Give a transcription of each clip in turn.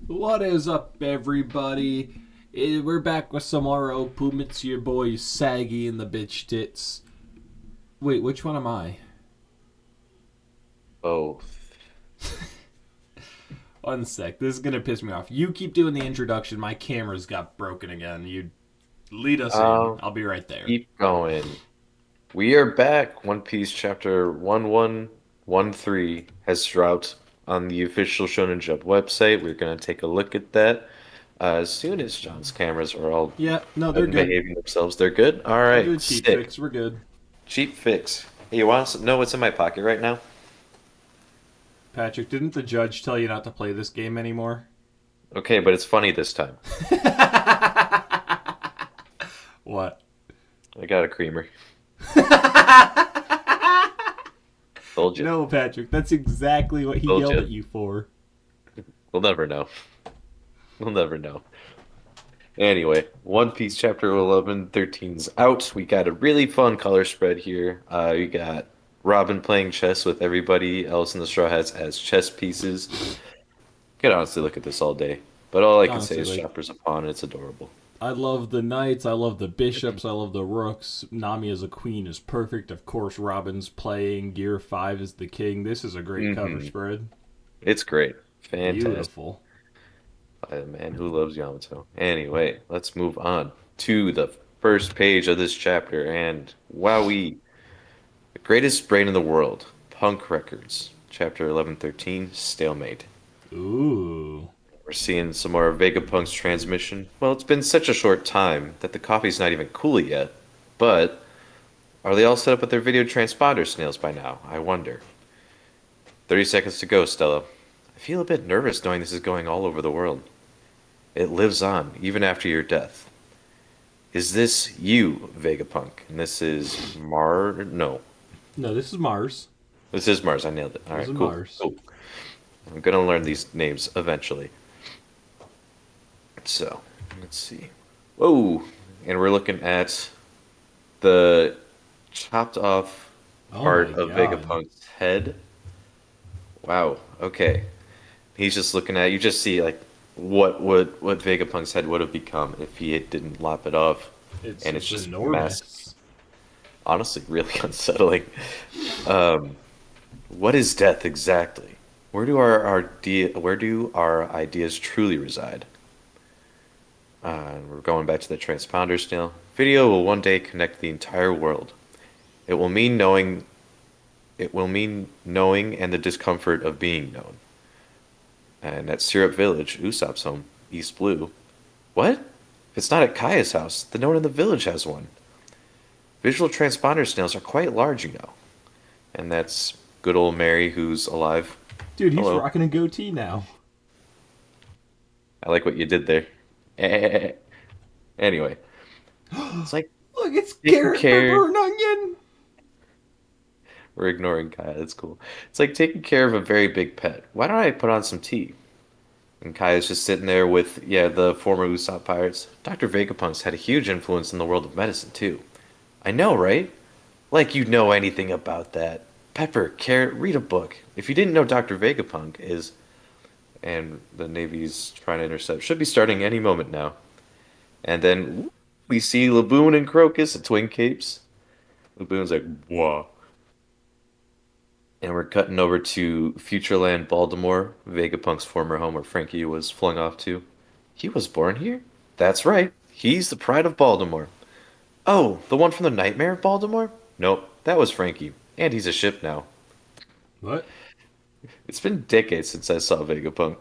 What is up, everybody? We're back with some more Opum. It's your boy Saggy and the bitch tits. Wait, which one am I? Oh, One sec. This is gonna piss me off. You keep doing the introduction. My camera's got broken again. You lead us in. um, I'll be right there. keep going. We are back. One Piece chapter 1113 has dropped on the official Shonen Jump website. We're going to take a look at that as soon as John's cameras are all Yeah, no, they're done good. behaving themselves. They're good? All I'll do right, a cheat sick. fix. We're good. Cheap fix. Hey, you want to know what's in my pocket right now? Patrick, didn't the judge tell you not to play this game anymore? Okay, but it's funny this time. What? I got a creamer. Told you. No, Patrick, that's exactly what he Told yelled you. at you for. We'll never know. We'll never know. Anyway, One Piece chapter 1113's out. We got a really fun color spread here. We got Robin playing chess with everybody else in the Straw Hats as chess pieces. Could honestly look at this all day. But all I can say Honestly, is like, Chopper's a pawn and it's adorable. I love the knights. I love the bishops. I love the rooks. Nami as a queen is perfect. Of course, Robin's playing. Gear 5 is the king. This is a great cover hmm spread. It's great. Fantastic. Beautiful. By the man who loves Yamato. Anyway, let's move on to the first page of this chapter. And wowee. The greatest brain in the world. Punk Records. Chapter 1113, Stalemate. Ooh. We're seeing some more of Vegapunk's transmission. Well, it's been such a short time that the coffee's not even cool yet. But are they all set up with their video transponder snails by now? I wonder. 30 seconds to go, Stella. I feel a bit nervous knowing this is going all over the world. It lives on, even after your death. Is this you, Vegapunk? And this is No. No, this is Mars. This is Mars. I nailed it. All This is right, cool. Mars. Cool. I'm gonna learn these names eventually. So, let's see. Whoa! And we're looking at the chopped off Oh my part of god. Vegapunk's head. Wow. Okay. He's just looking at you. Just see like what Vegapunk's head would have become if he didn't lop it off, and it's It's just massive. enormous. Honestly, really unsettling. Um, what is death exactly? Where do our ideas truly reside? We're going back to the transponders now. Video will one day connect the entire world. It will mean knowing. It will mean knowing and the discomfort of being known. And at Syrup Village, Usopp's home, East Blue. What? If it's not at Kaya's house, then no one in the village has one. Visual transponder snails are quite large, you know. And that's good old Mary, who's alive. Dude, he's Hello. rocking a goatee now. I like what you did there. Anyway, it's like Look, it's taking carrot, care. pepper, and onion. We're ignoring Kaya. That's cool. It's like taking care of a very big pet. Why don't I put on some tea? And Kaya's just sitting there with, yeah, the former Usopp pirates. Dr. Vegapunk's had a huge influence in the world of medicine, too. I know, right? Like you know anything about that. Pepper, carrot, read a book. If you didn't know Dr. Vegapunk is, and the Navy's trying to intercept, should be starting any moment now. And then we see Laboon and Crocus at Twin Capes. Laboon's like, whoa. And we're cutting over to Futureland, Baltimore, Vegapunk's former home where Frankie was flung off to. He was born here? That's right. He's the pride of Baltimore. Oh, the one from the Nightmare of Baltimore? Nope, that was Frankie. And he's a ship now. What? It's been decades since I saw Vegapunk.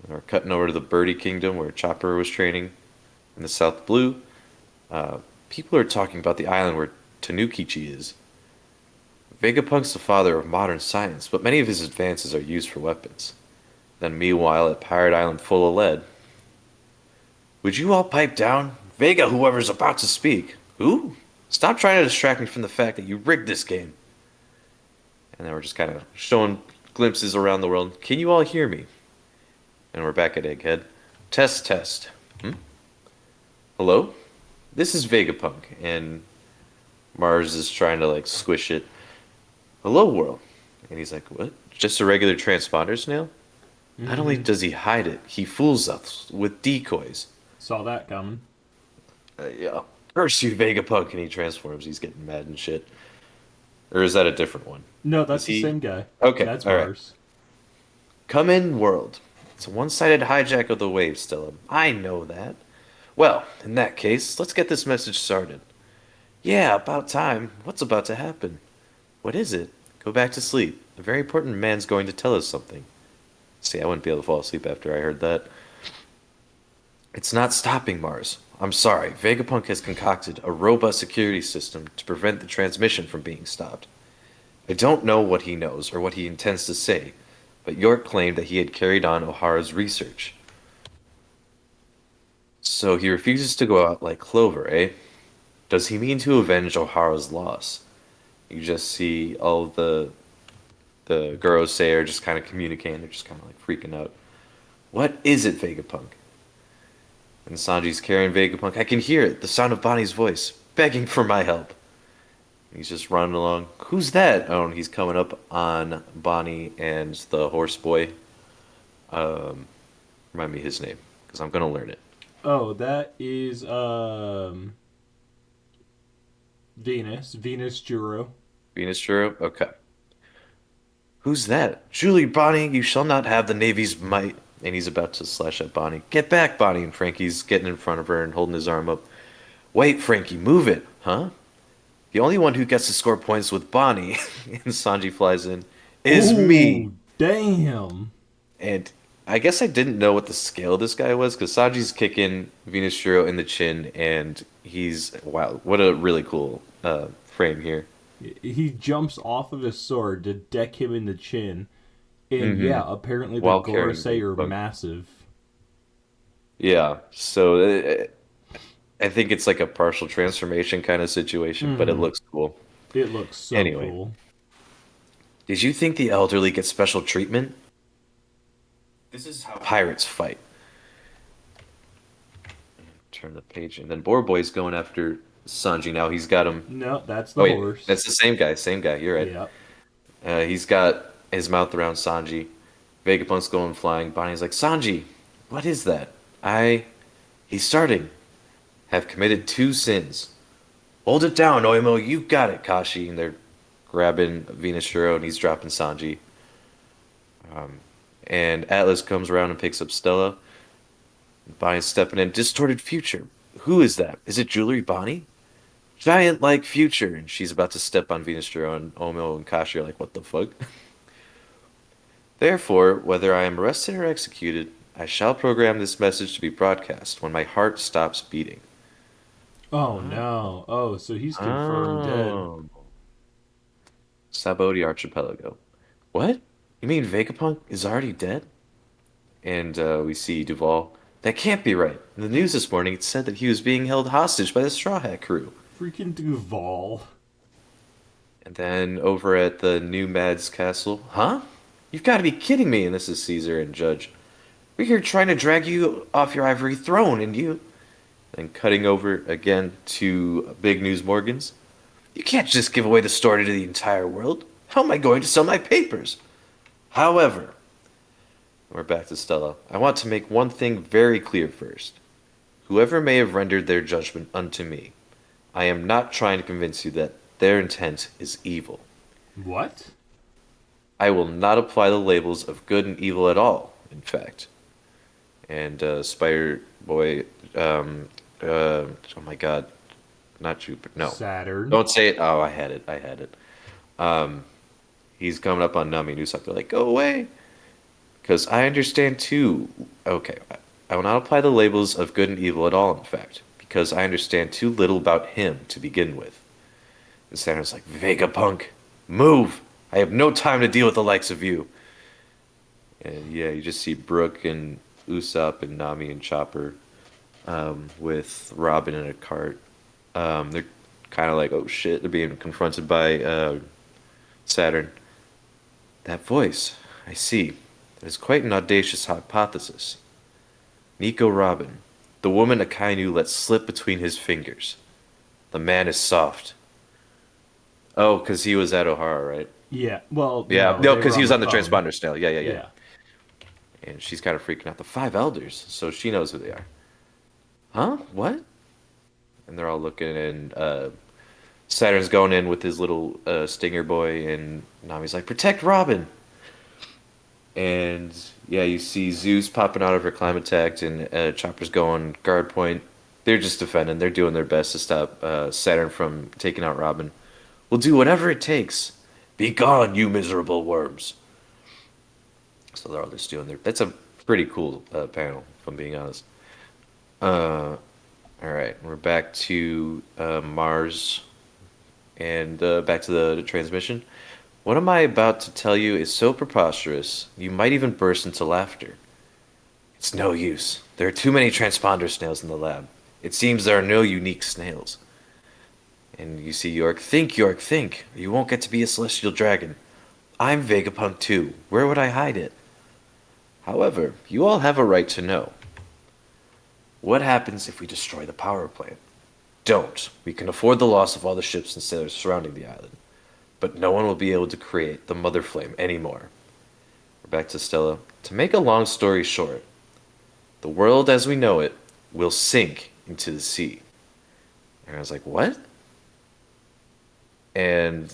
We're cutting over to the Birdie Kingdom where Chopper was training in the South Blue. Uh, People are talking about the island where Tanukichi is. Vegapunk's the father of modern science, but many of his advances are used for weapons. Then meanwhile at Pirate Island full of lead. Would you all pipe down? Vega, whoever's about to speak. Who? Stop trying to distract me from the fact that you rigged this game. And then we're just kind of showing glimpses around the world. Can you all hear me? And we're back at Egghead. Test, test. Hmm? Hello? This is Vegapunk, and Mars is trying to like squish it. Hello, world. And he's like, what? Just a regular transponder snail? Not only Mm-hmm. does he hide it, he fools us with decoys. Saw that coming. Yeah. Curse you, Vegapunk, and he transforms. He's getting mad and shit. Or is that a different one? No, Is that's the he? same guy. Okay, That's alright. Mars. Come in, world. It's a one-sided hijack of the wave, Stella. I know that. Well, in that case, let's get this message started. Yeah, about time. What's about to happen? What is it? Go back to sleep. A very important man's going to tell us something. See, I wouldn't be able to fall asleep after I heard that. It's not stopping Mars. I'm sorry, Vegapunk has concocted a robust security system to prevent the transmission from being stopped. I don't know what he knows or what he intends to say, but York claimed that he had carried on O'Hara's research. So he refuses to go out like Clover, eh? Does he mean to avenge O'Hara's loss? You just see all the Gurosei are just kind of communicating. They're just kind of like freaking out. What is it, Vegapunk? And Sanji's carrying Vegapunk. I can hear it, the sound of Bonnie's voice, begging for my help. He's just running along. Who's that? Oh, and he's coming up on Bonnie and the horse boy. Um, Remind me his name, because I'm gonna learn it. Oh, that is Venus Juro. Venus Juro? Okay. Who's that? Julie, Bonnie, you shall not have the Navy's might. And he's about to slash at Bonnie. Get back, Bonnie. And Frankie's getting in front of her and holding his arm up. Wait, Frankie, move it. Huh? The only one who gets to score points with Bonnie, and Sanji flies in, is me. Oh, damn. And I guess I didn't know what the scale of this guy was, because Sanji's kicking Venus Shiro in the chin, and he's, wow, what a really cool frame here. He jumps off of his sword to deck him in the chin. And Mm-hmm. yeah, apparently the While carrying Gorosei Big are Bug. massive. Yeah, so I think it's like a partial transformation kind of situation, but it Mm-hmm. looks cool. It looks so Anyway, cool. did you think the elderly get special treatment? This is how pirates fight. Turn the page, and then Boar Boy's going after Sanji now. He's got him. No, that's Oh the wait, horse. that's the same guy. Same guy. You're right. Yep. He's got his mouth around Sanji. Vegapunk's going flying. Bonnie's like, Sanji, what is that? I. He's starting. Have committed two sins. Hold it down, Oimo. You got it, Kashi. And they're grabbing Venus Shiro, and he's dropping Sanji. And Atlas comes around and picks up Stella. Bonnie's stepping in. Distorted future. Who is that? Is it Jewelry Bonnie? Giant like future. And she's about to step on Venus Shiro, and Omo and Kashi are like, what the fuck? Therefore, whether I am arrested or executed, I shall program this message to be broadcast when my heart stops beating. Oh What? no. Oh, so he's confirmed dead. Oh. Saboti Archipelago. What? You mean Vegapunk is already dead? And we see Duval. That can't be right. In the news this morning, it said that he was being held hostage by the Straw Hat crew. Freaking Duval. And then over at the New Mads Castle, huh? You've got to be kidding me. And this is Caesar and Judge. We're here trying to drag you off your ivory throne, and you. And cutting over again to Big News Morgans. You can't just give away the story to the entire world. How am I going to sell my papers? However, we're back to Stella. I want to make one thing very clear first. Whoever may have rendered their judgment unto me, I am not trying to convince you that their intent is evil. What? I will not apply the labels of good and evil at all, in fact. And Spider Boy, oh my God, not Jupiter, no. Saturn. Don't say it. Oh, I had it. I had it. He's coming up on Nami and Usopp. They're like, go away. Because I understand too. Okay, I will not apply the labels of good and evil at all, in fact. Because I understand too little about him to begin with. And Saturn's like, Vegapunk, move! I have no time to deal with the likes of you. And yeah, you just see Brook and Usopp and Nami and Chopper with Robin in a cart. They're kind of like, oh shit, they're being confronted by Saturn. That voice, I see. That is quite an audacious hypothesis. Nico Robin, the woman Akainu let slip between his fingers. The man is soft. Oh, because he was at O'Hara, right? Yeah. Well, Yeah, no, no, they because were he on was the on the phone. transponder still. Yeah, yeah, yeah. Yeah. And she's kind of freaking out. The five elders, so she knows who they are. Huh? What? And they're all looking, and Saturn's going in with his little stinger boy, and Nami's like, "Protect Robin!" And yeah, you see Zeus popping out of her climate tech, and Chopper's going guard point. They're just defending. They're doing their best to stop Saturn from taking out Robin. We'll do whatever it takes. Be gone, you miserable worms. So they're all just doing their. That's a pretty cool panel, if I'm being honest. Uh, all right, we're back to Mars and back to the transmission. What am I about to tell you is so preposterous, you might even burst into laughter. It's no use. There are too many transponder snails in the lab. It seems there are no unique snails. And you see York. Think, York, think. Or you won't get to be a celestial dragon. I'm Vegapunk too. Where would I hide it? However, you all have a right to know. What happens if we destroy the power plant? Don't. We can afford the loss of all the ships and sailors surrounding the island. But no one will be able to create the Mother Flame anymore. We're back to Stella. To make a long story short, the world as we know it will sink into the sea. And I was like, what? And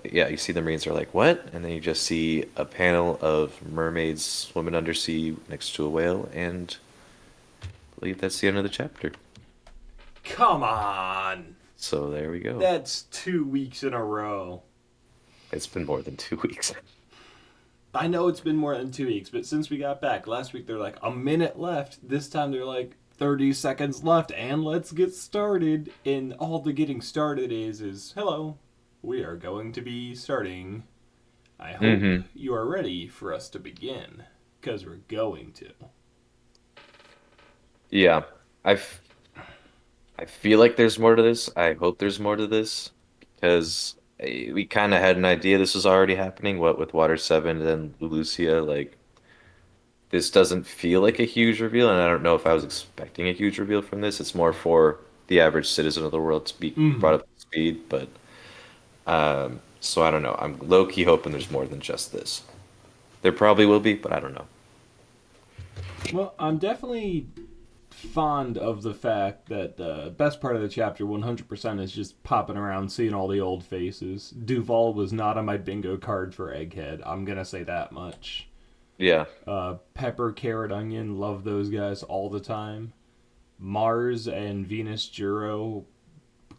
yeah, you see the Marines are like, what? And then you just see a panel of mermaids swimming undersea next to a whale, and I believe that's the end of the chapter. Come on. So there we go. That's 2 weeks in a row. It's been more than 2 weeks. I know it's been more than 2 weeks, but since we got back last week, they're like a minute left. This time they're like 30 seconds left, and let's get started. And all the getting started is hello, we are going to be starting. I hope Hmm. you are ready for us to begin, because we're going to. Yeah, I, f- I feel like there's more to this. I hope there's more to this because we kind of had an idea this was already happening. What with Water 7 and Lucia, like this doesn't feel like a huge reveal, and I don't know if I was expecting a huge reveal from this. It's more for the average citizen of the world to be brought Mm. up to speed, but so I don't know. I'm low key hoping there's more than just this. There probably will be, but I don't know. Well, I'm definitely fond of the fact that the best part of the chapter 100% is just popping around seeing all the old faces. Duval was not on my bingo card for Egghead. I'm going to say that much. Yeah, Pepper, Carrot, Onion, love those guys all the time. Mars and Venus Juro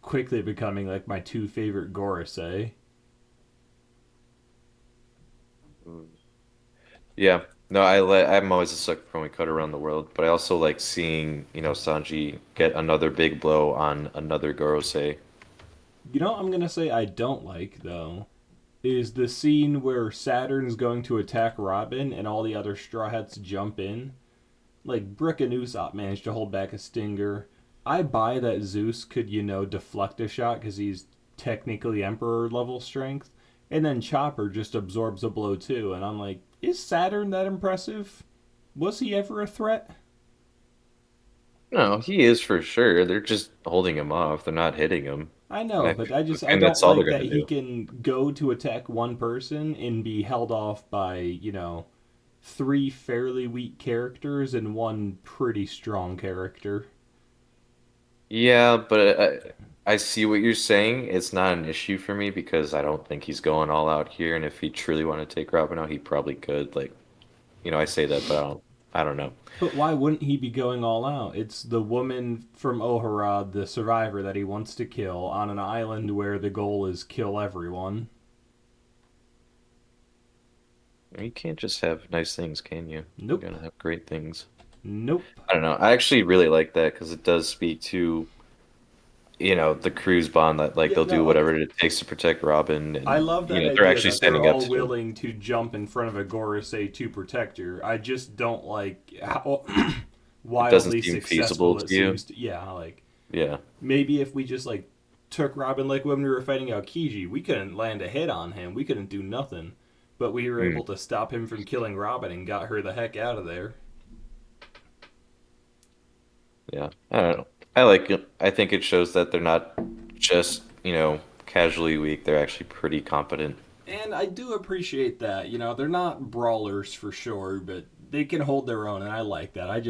quickly becoming like my two favorite Gorosei. yeah. No, I'm always a sucker for when we cut around the world, but I also like seeing, Sanji get another big blow on another Gorosei. You know what I'm going to say I don't like, though? Is the scene where Saturn's going to attack Robin and all the other Straw Hats jump in. Like, Brick and Usopp managed to hold back a stinger. I buy that Zeus could, deflect a shot because he's technically Emperor level strength. And then Chopper just absorbs a blow too. And I'm like, is Saturn that impressive? Was he ever a threat? No, he is for sure. They're just holding him off. They're not hitting him. I And know, but I and don't that's all they're like that gonna he do. can go to attack one person and be held off by, three fairly weak characters and one pretty strong character. Yeah, but I see what you're saying. It's not an issue for me because I don't think he's going all out here. And if he truly wanted to take Robin out, he probably could. Like, I say that, but I don't know. But why wouldn't he be going all out? It's the woman from Oharad, the survivor that he wants to kill, on an island where the goal is kill everyone. You can't just have nice things, can you? You Nope. gotta have great things. Nope. I don't know. I actually really like that because it does speak to, the crew's bond that like Yeah, they'll no, do like, whatever it takes to protect Robin, I and love that they're idea actually that they're standing up all to him. willing to jump in front of a Gorosei to protect her. I just don't like how It doesn't wildly seem feasible successful it to you. seems to. Yeah, like Yeah. maybe if we just like took Robin like when we were fighting Aokiji, we couldn't land a hit on him. We couldn't do nothing, but we were Mm, able to stop him from killing Robin and got her the heck out of there. yeah. I don't know. I like it. I think it shows that they're not just, casually weak. They're actually pretty competent. And I do appreciate that. They're not brawlers for sure, but they can hold their own, and I like that. I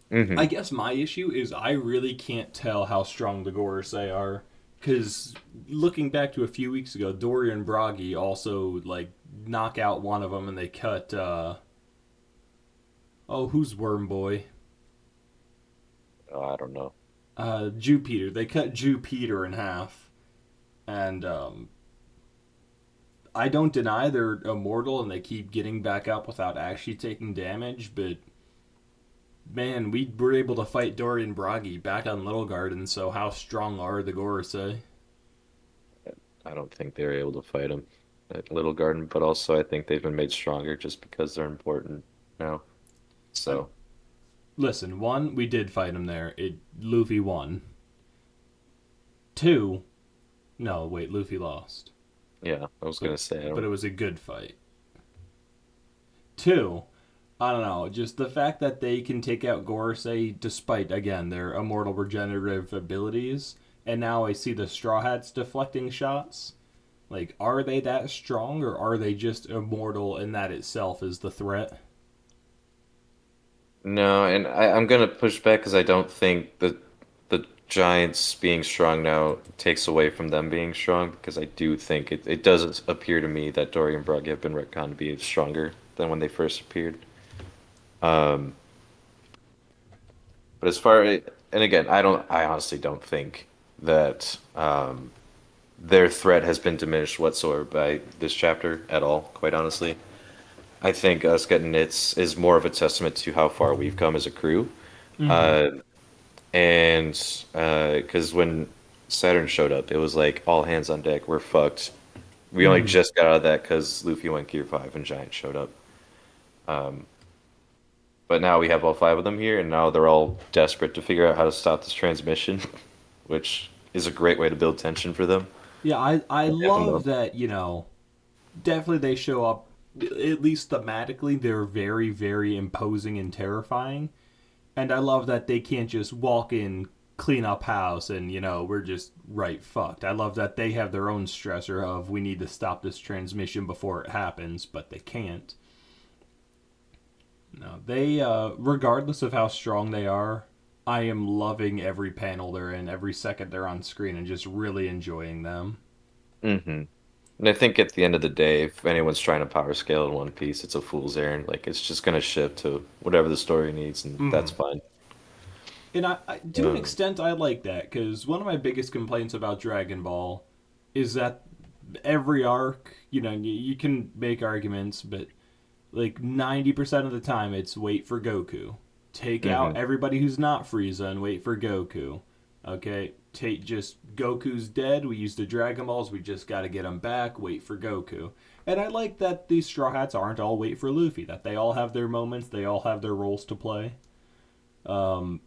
Hmm. guess my issue is I really can't tell how strong the Gorosei are. Because looking back to a few weeks ago, Dorian Bragi also like knock out one of them, and they cut. Oh, who's Worm Boy? I don't know. Jupiter. They cut Jupiter in half, and I don't deny they're immortal and they keep getting back up without actually taking damage. But man, we were able to fight Dorian Bragi back on Little Garden. So how strong are the Gorosei? I don't think they were able to fight him at Little Garden, but also I think they've been made stronger just because they're important now. Um, So, Listen, one, we did fight him there. Luffy won. Two, no, wait, Luffy lost, yeah, I was but gonna say I but it don't. was a good fight. Two, I don't know, just the fact that they can take out Gorosei despite again their immortal regenerative abilities, and now I see the Straw Hats deflecting shots. Like, are they that strong, or are they just immortal, and that itself is the threat? No, and I'm gonna push back because I don't think that the Giants being strong now takes away from them being strong because I do think it does appear to me that Dory and Brugge have been retconned to be stronger than when they first appeared. Um, but as far and again, I honestly don't think that their threat has been diminished whatsoever by this chapter at all, quite honestly. I think us getting nits is more of a testament to how far we've come as a crew. Mm-hmm. Uh, and because when Saturn showed up, it was like all hands on deck. We're fucked. We only Mm-hmm. just got out of that because Luffy went Gear 5 and Giant showed up. Um, but now we have all five of them here, and now they're all desperate to figure out how to stop this transmission, which is a great way to build tension for them. Yeah, I They have them love up. that, definitely they show up, at least thematically, they're very, very imposing and terrifying. And I love that they can't just walk in, clean up house, and, we're just right fucked. I love that they have their own stressor of we need to stop this transmission before it happens, but they can't. No, they, regardless of how strong they are, I am loving every panel they're in, every second they're on screen, and just really enjoying them. Hmm. And I think at the end of the day, if anyone's trying to power scale in One Piece, it's a fool's errand. Like it's just gonna shift to whatever the story needs, and that's Mm. fine. And to an Um, extent, I like that because one of my biggest complaints about Dragon Ball is that every arc, you can make arguments, but like 90% of the time, it's wait for Goku. Take out hmm. everybody who's not Frieza and wait for Goku. Okay, take just Goku's dead. We use the Dragon Balls. We just got to get him back. Wait for Goku. And I like that these Straw Hats aren't all wait for Luffy. That they all have their moments. They all have their roles to play. Um,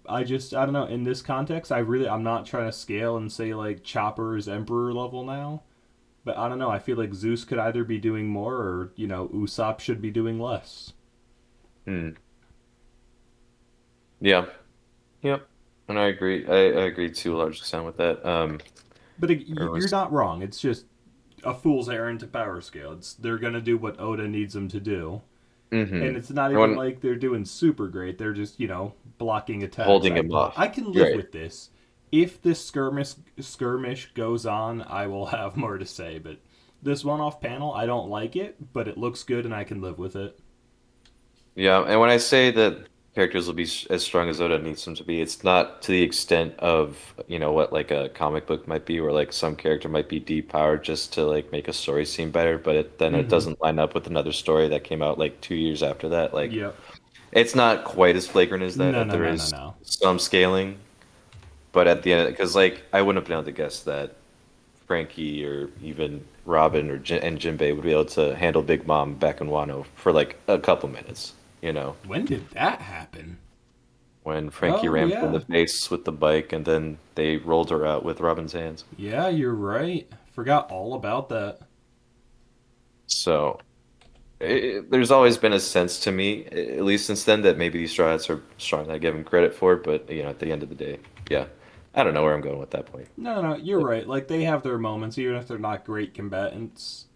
I don't know. In this context, I'm not trying to scale and say like Chopper is Emperor level now, but I don't know. I feel like Zeus could either be doing more or Usopp should be doing less. Hmm. Yeah. Yep. And I agree. I agree to a large extent with that. But Or you're was, not wrong. It's just a fool's errand to power scale. They're gonna do what Oda needs them to do, hmm. and it's not even When like they're doing super great. They're just blocking attacks. holding him off. I can live Right. with this. If this skirmish goes on, I will have more to say. But this one off panel, I don't like it, but it looks good and I can live with it. Yeah, and when I say that characters will be as strong as Oda needs them to be, it's not to the extent of, what like a comic book might be, where like some character might be depowered just to like make a story seem better, but then it Mm-hmm. doesn't line up with another story that came out like 2 years after that. Like Yep. it's not quite as flagrant as that, No, that no, there no, no, is no. some scaling, but at the end, because like I wouldn't have been able to guess that Frankie or even Robin and Jinbei would be able to handle Big Mom back in Wano for like a couple minutes, you know. When did that happen? When Frankie Oh rammed her in the yeah, face with the bike and then they rolled her out with Robin's hands. yeah, you're right. Forgot all about that. So there's always been a sense to me, at least since then, that maybe these Straw Hats are stronger than I give them credit for. But at the end of the day, yeah, I don't know where I'm going with that point. No, no, you're But right. Like they have their moments, even if they're not great combatants.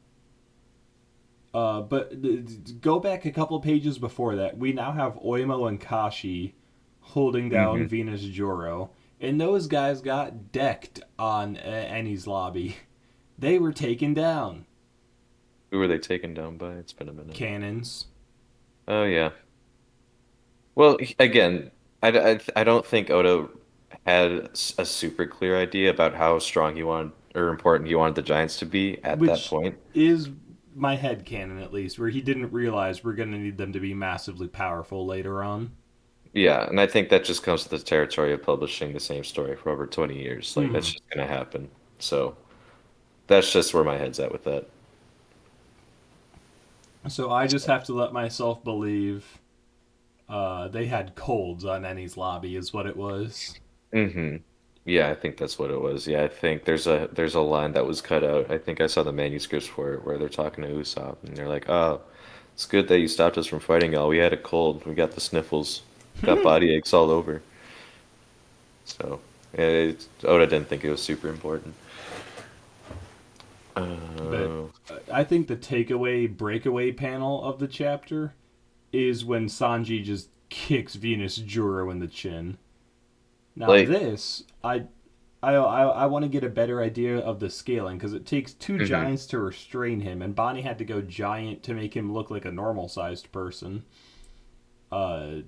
But go back a couple pages before that. We now have Oimo and Kashi holding down Hmm. Venus Joro, and those guys got decked on Eni's lobby. They were taken down. Who were they taken down by? It's been a minute. Cannons. Oh yeah. Well, again, I don't think Oda had a super clear idea about how strong he wanted or important he wanted the Giants to be at that Which point. is my head canon at least, where he didn't realize we're going to need them to be massively powerful later on. Yeah, and I think that just comes to the territory of publishing the same story for over 20 years. Like that's Hmm. just gonna happen. So that's just where my head's at with that. So I just have to let myself believe they had colds on Eni's lobby, is what it was. Hmm. Yeah, I think that's what it was. Yeah, I think there's a line that was cut out. I think I saw the manuscripts for it where they're talking to Usopp and they're like, "Oh, it's good that you stopped us from fighting y'all. We had a cold. We got the sniffles. Got body aches all over." So, Oda didn't think it was super important. But Uh, I think the takeaway breakaway panel of the chapter is when Sanji just kicks Venus Juro in the chin. Now like, this, I want to get a better idea of the scaling because it takes two mhm. giants to restrain him, and Bonnie had to go giant to make him look like a normal sized person. Uh,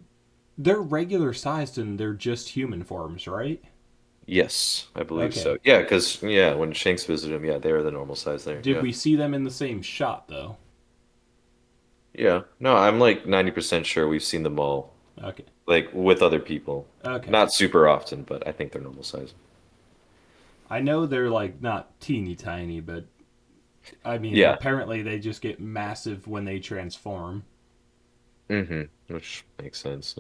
they're regular sized and they're just human forms, right? Yes, I believe so. Okay. Yeah, because yeah, when Shanks visited him, yeah, they were the normal size there. Did Yeah. we see them in the same shot though? Yeah. No, I'm like 90% sure we've seen them all, Okay. like with other people. Okay. Not super often, but I think they're normal size. I know they're like not teeny tiny, but I mean, Yeah. apparently they just get massive when they transform. Which makes sense.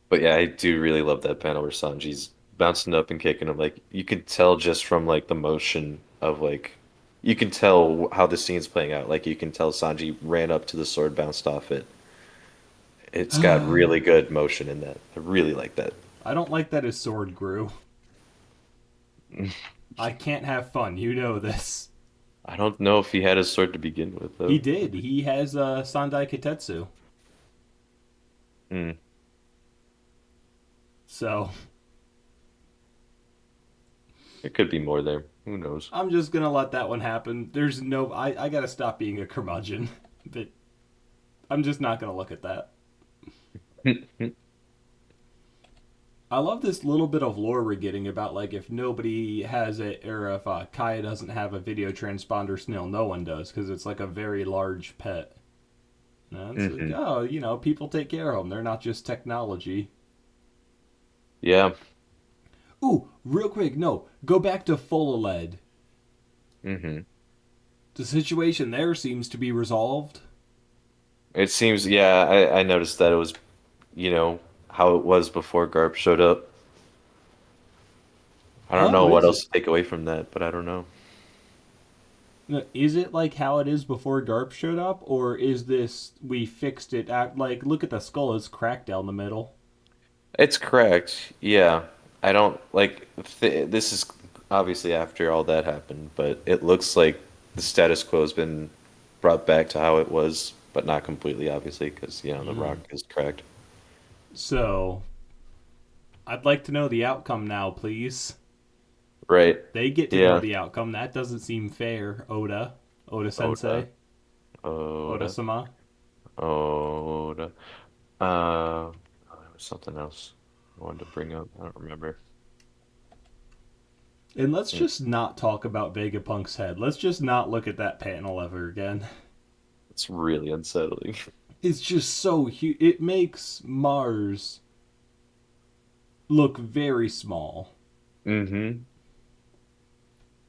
But yeah, I do really love that panel where Sanji's bouncing up and kicking him. Like you can tell just from like the motion of like you can tell how the scene's playing out. Like you can tell Sanji ran up to the sword, bounced off it. It's got I really good motion in that. I really like that. don't like that his sword grew. I can't have fun. You know this. I don't know if he had his sword to begin with He though. did. He has Sandai Kitetsu. Hmm. So There could be more there. Who knows? I'm just gonna let that one happen. There's no. I gotta stop being a curmudgeon. But I'm just not gonna look at that. I love this little bit of lore we're getting about like if nobody has it or if Kaya doesn't have a video transponder snail, no one does because it's like a very large pet. And it's like, Hmm. oh, people take care of them. They're not just technology. Yeah. Ooh, real quick, no, go back to Fololed. Hmm. The situation there seems to be resolved. It seems, yeah, I noticed that it was, how it was before Garp showed up. I don't know Oh, what is else it? to take away from that, but I don't know. No, is it like how it is before Garp showed up, or is this we fixed it at like look at the skull, it's cracked down the middle. It's correct. Yeah. I don't like this is obviously after all that happened, but it looks like the status quo has been brought back to how it was, but not completely, obviously, because, the rock Mm. is cracked. So I'd like to know the outcome now, please. Right. They get to know Yeah. the outcome. That doesn't seem fair, Oda Oda. Sensei, Oda Oda. Sama. Oda. Uh, there was something else I wanted to bring up. I don't remember. And let's Hmm. just not talk about Vegapunk's head. Let's just not look at that panel ever again. It's really unsettling. It's just so huge. It makes Mars look very small. Hmm.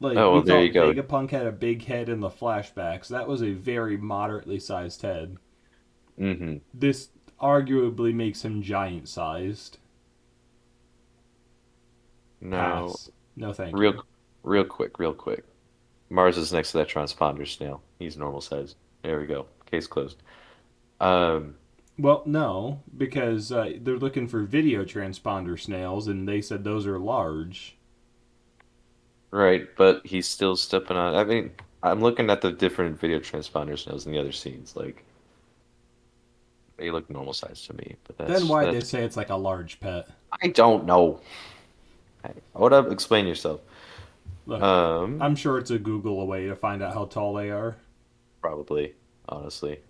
Like, Oh, we well, there you thought go. Vegapunk had a big head in the flashbacks. That was a very moderately sized head. Hmm. This arguably makes him giant sized. No, Pass. No, thank you. real, real quick. Mars is next to that transponder snail. He's normal size. There we go. Case closed. Um, Well, no, because they're looking for video transponder snails, and they said those are large. right, but he's still stepping on. I mean, I'm looking at the different video transponders nodes in the other scenes. Like they look normal size to me, but Then that's why'd they that's. say it's like a large pet? I don't know. Hold up, explain yourself. Look, Um, I'm sure it's a Google away to find out how tall they are. Probably, honestly.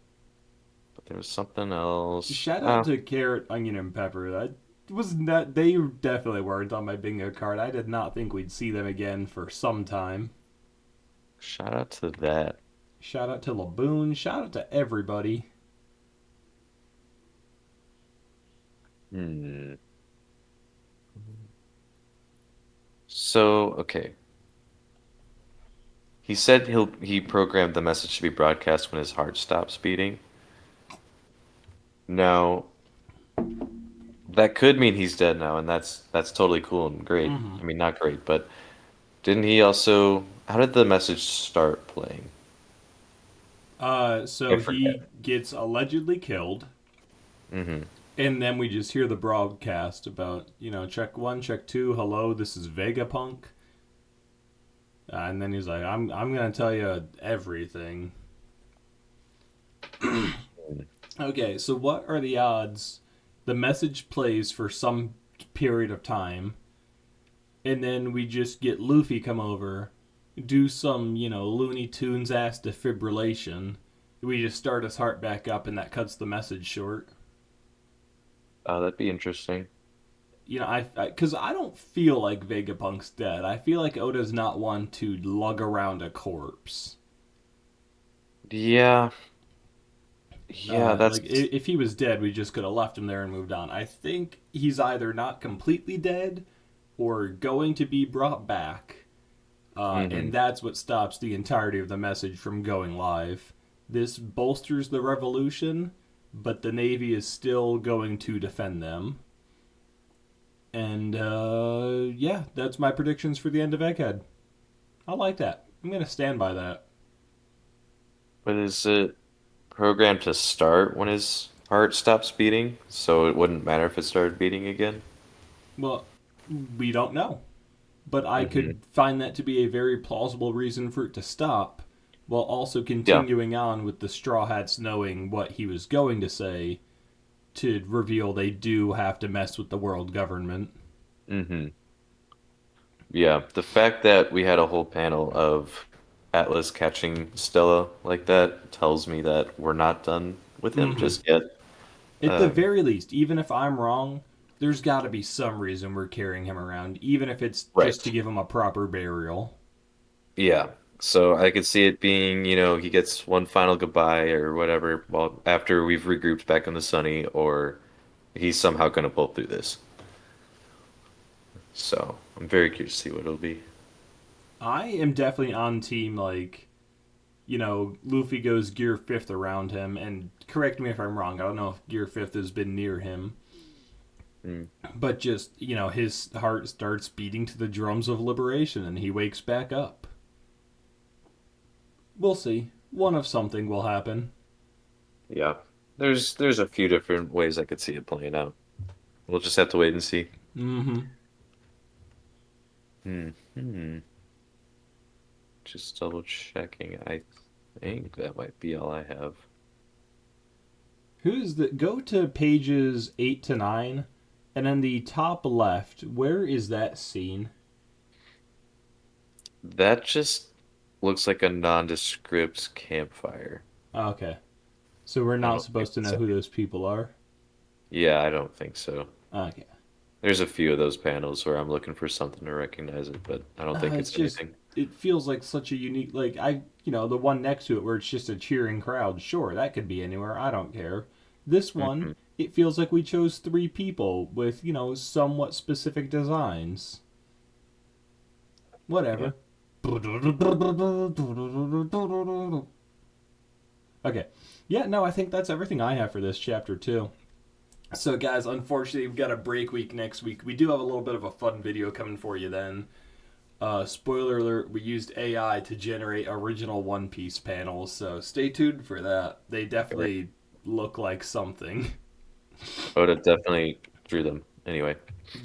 But there was something else. Shout out to Carrot, Onion, and Pepper. That was not. They definitely weren't on my bingo card. I did not think we'd see them again for some time. Shout out to that. Shout out to Laboon. Shout out to everybody. Hmm. So, okay. He said he programmed the message to be broadcast when his heart stops beating. Now, that could mean he's dead now, and that's totally cool and great. Mm-hmm. I mean, not great, but didn't he also, how did the message start playing? I So forget. he gets allegedly killed, Mm-hmm. and then we just hear the broadcast about, check one, check two, hello, this is Vegapunk. And then he's like, I'm gonna tell you everything. Okay, so what are the odds the message plays for some period of time, and then we just get Luffy come over, do some, Looney Tunes ass defibrillation. We just start his heart back up, and that cuts the message short. That'd be interesting. Because I don't feel like Vegapunk's dead. I feel like Oda's not one to lug around a corpse. Yeah, yeah, Like that's. if he was dead, we just could have left him there and moved on. I think he's either not completely dead or going to be brought back, Mm-hmm. and that's what stops the entirety of the message from going live. This bolsters the revolution, but the Navy is still going to defend them. And yeah, that's my predictions for the end of Egghead. I like that. I'm gonna stand by that. But is it programmed to start when his heart stops beating, so it wouldn't matter if it started beating again? Well, we don't know, but I Mm-hmm. could find that to be a very plausible reason for it to stop, while also Yeah. continuing on with the Straw Hats knowing what he was going to say to reveal they do have to mess with the world government. Mm-hmm. Yeah. The fact that we had a whole panel of Atlas catching Stella like that tells me that we're not done with him Mm-hmm. just yet. At the Um, very least, even if I'm wrong, there's got to be some reason we're carrying him around, even if it's just to right. give him a proper burial. Yeah. So I could see it being, he gets one final goodbye or whatever, well, after we've regrouped back in the sunny, or he's somehow going to pull through this. So I'm very curious to see what it'll be. I am definitely on team like Luffy goes Gear Fifth around him, and correct me if I'm wrong. I don't know if Gear Fifth has been near him, Mm, but just his heart starts beating to the drums of liberation, and he wakes back up. We'll see. One of something will happen. yeah. There's a few different ways I could see it playing out. We'll just have to wait and see. Mm-hmm. Hmm. Just double checking. I think that might be all I have. Who's the? Go to pages 8 to 9, and then the top left. Where is that scene? That just looks like a nondescript campfire. Okay, so we're I not don't think supposed to it's know who any. those people are. Yeah, I don't think so. Okay. There's a few of those panels where I'm looking for something to recognize it, but I don't think It's it's just anything. it feels like such a unique the one next to it where it's just a cheering crowd. Sure, that could be anywhere. I don't care. This one, Hmm. it feels like we chose three people with somewhat specific designs. Yeah. Whatever. Okay. Yeah, no, I think that's everything I have for this chapter too. So guys, unfortunately we've got a break week next week. We do have a little bit of a fun video coming for you then. Spoiler alert, we used AI to generate original One Piece panels, so stay tuned for that. They Right. definitely look like something. Oda definitely drew them, Anyway,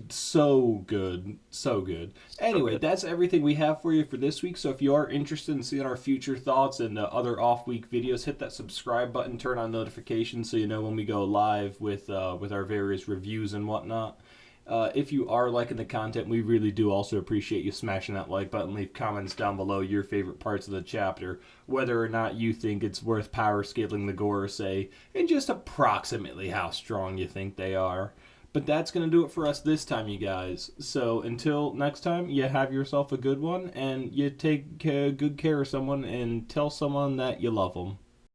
So good. So good. so Anyway, good. that's everything we have for you for this week. So if you are interested in seeing our future thoughts and other off week videos, hit that subscribe button, turn on notifications so you know when we go live with our various reviews and whatnot. If you are liking the content, we really do also appreciate you smashing that like button. Leave comments down below your favorite parts of the chapter, whether or not you think it's worth power scaling the Gorosei, and just approximately how strong you think they are. But that's going to do it for us this time, you guys. So until next time, you have yourself a good one, and you take good care of someone and tell someone that you love them.